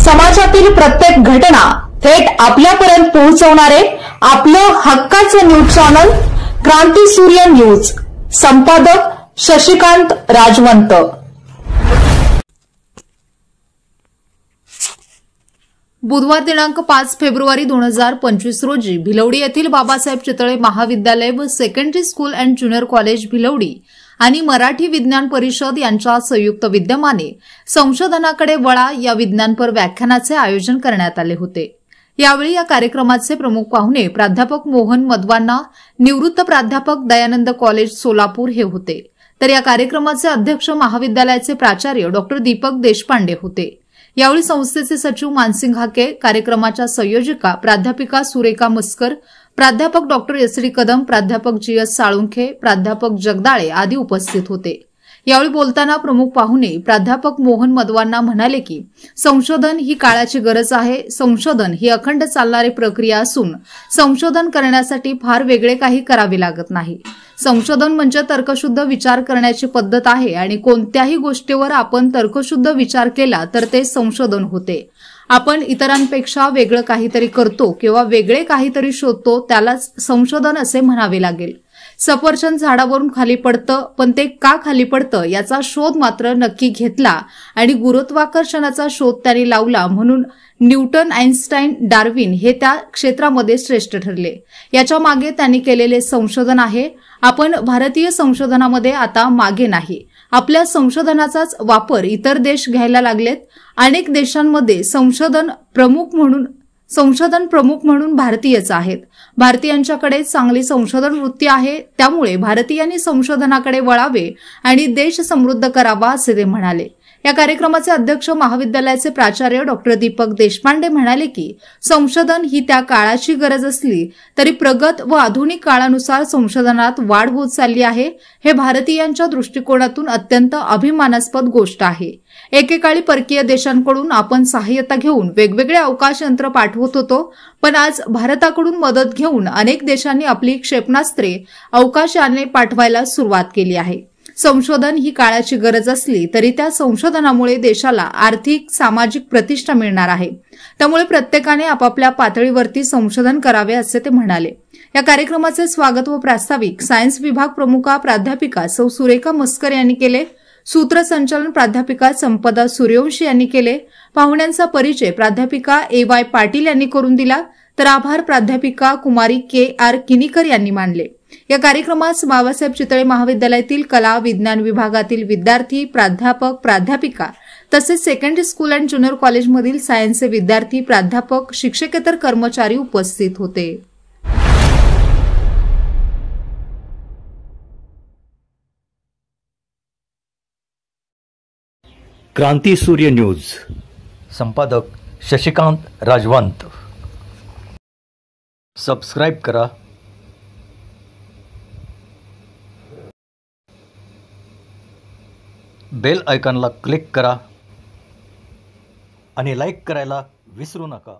समाजातील प्रत्येक घटना थेट आपल्यापर्यंत पोहोचवणारे आपलं हक्काचं न्यूज चॅनल क्रांती सूर्य न्यूज। संपादक शशिकांत राजवंत। बुधवार दिनांक 5 फेब्रुवारी 2025 रोजी भिलवडी येथील बाबासाहेब चितळे महाविद्यालय व secondary school and junior college Bhilwadi आणि मराठी विज्ञान परिषद यांच्या संयुक्त विद्यमाने संशोधनाकडे वळा या विज्ञानपर व्याख्यानाचे आयोजन करण्यात आले होते। यावेळी या कार्यक्रमाचे प्रमुख पाहुणे प्राध्यापक मोहन मदवाना, निवृत्त प्राध्यापक दयानंद कॉलेज सोलापूर हे होते। तर या कार्यक्रमाचे अध्यक्ष महाविद्यालयाचे प्राचार्य डॉ दीपक देशपांडे होते। यावेळी संस्थेचे सचिव मानसिंग हाके, कार्यक्रमाच्या संयोजिका प्राध्यापिका सुरेखा मस्कर, प्राध्यापक डॉ एस.डी. कदम, प्राध्यापक जी.एस. साळुंखे, प्राध्यापक जगदाळे आदी उपस्थित होते। यावेळी बोलताना प्रमुख पाहुणे प्राध्यापक मोहन मदवाना म्हणाले की संशोधन ही काळाची गरज आहे। संशोधन ही अखंड चालणारी प्रक्रिया असून संशोधन करण्यासाठी फार वेगळे काही करावे लागत नाही। संशोधन म्हणजे तर्कशुद्ध विचार करण्याची पद्धत आहे आणि कोणत्याही गोष्टीवर आपण तर्कशुद्ध विचार केला तर ते संशोधन होते। आपण इतरांपेक्षा वेगळं काहीतरी करतो किंवा वेगळे काहीतरी शोधतो त्यालाच संशोधन असे म्हणावे लागेल। सफरचंद झाडावरून खाली पडतं, पण ते का खाली पडतं याचा शोध मात्र नक्की घेतला आणि गुरुत्वाकर्षणाचा शोध त्यांनी लावला, म्हणून न्यूटन, आइन्स्टाईन, डार्विन हे त्या क्षेत्रामध्ये श्रेष्ठ ठरले। याच्या मागे त्यांनी केलेले संशोधन आहे। आपण भारतीय संशोधनामध्ये आता मागे नाही। आपल्या संशोधनाचाच वापर इतर देश घ्यायला लागलेत। अनेक देशांमध्ये संशोधन प्रमुख म्हणून भारतीयच आहेत। भारतीयांच्याकडे चांगली संशोधन वृत्ती आहे, त्यामुळे भारतीयांनी संशोधनाकडे वळावे आणि देश समृद्ध करावा असे ते म्हणाले। या कार्यक्रमाचे अध्यक्ष महाविद्यालयाचे प्राचार्य डॉ दीपक देशपांडे म्हणाले की संशोधन ही त्या काळाची गरज असली तरी प्रगत व आधुनिक काळानुसार संशोधनात वाढ होत चालली आहे। हे भारतीयांच्या दृष्टिकोनातून अत्यंत अभिमानास्पद गोष्ट आहे। एकेकाळी परकीय देशांकडून आपण सहाय्यता घेऊन वेगवेगळे अवकाश यंत्र पाठवत होतो, पण आज भारताकडून मदत घेऊन अनेक देशांनी आपली क्षेपणास्त्रे अवकाशयाने पाठवायला सुरुवात केली आहे। संशोधन ही काळाची गरज असली तरी त्या संशोधनामुळे देशाला आर्थिक, सामाजिक प्रतिष्ठा मिळणार आहे। त्यामुळे प्रत्येकाने आपापल्या पातळीवरती संशोधन करावे असे ते म्हणाले। या कार्यक्रमाचे स्वागत व प्रास्ताविक सायन्स विभाग प्रमुखा प्राध्यापिका सौ सुरेखा मस्कर यांनी केले। सूत्रसंचालन प्राध्यापिका संपदा सूर्यवंशी यांनी केले। पाहुण्यांचा परिचय प्राध्यापिका ए.वाय. पाटील यांनी करून दिला, तर आभार प्राध्यापिका कुमारी के.आर. किनीकर यांनी मानले। या कार्यक्रमास बाबासाहेब चितळे महाविद्यालयातील कला विज्ञान विभागातील विद्यार्थी, प्राध्यापक, प्राध्यापिका तसेच सेकंडरी स्कूल अँड ज्युनियर कॉलेजमधील सायन्सचे विद्यार्थी, प्राध्यापक, शिक्षकेतर कर्मचारी उपस्थित होते। क्रांती सूर्य न्यूज। संपादक शशिकांत राजवंत। सबस्क्राइब करा, बेल आयकॉनला क्लिक करा आणि लाईक करायला विसरू नका।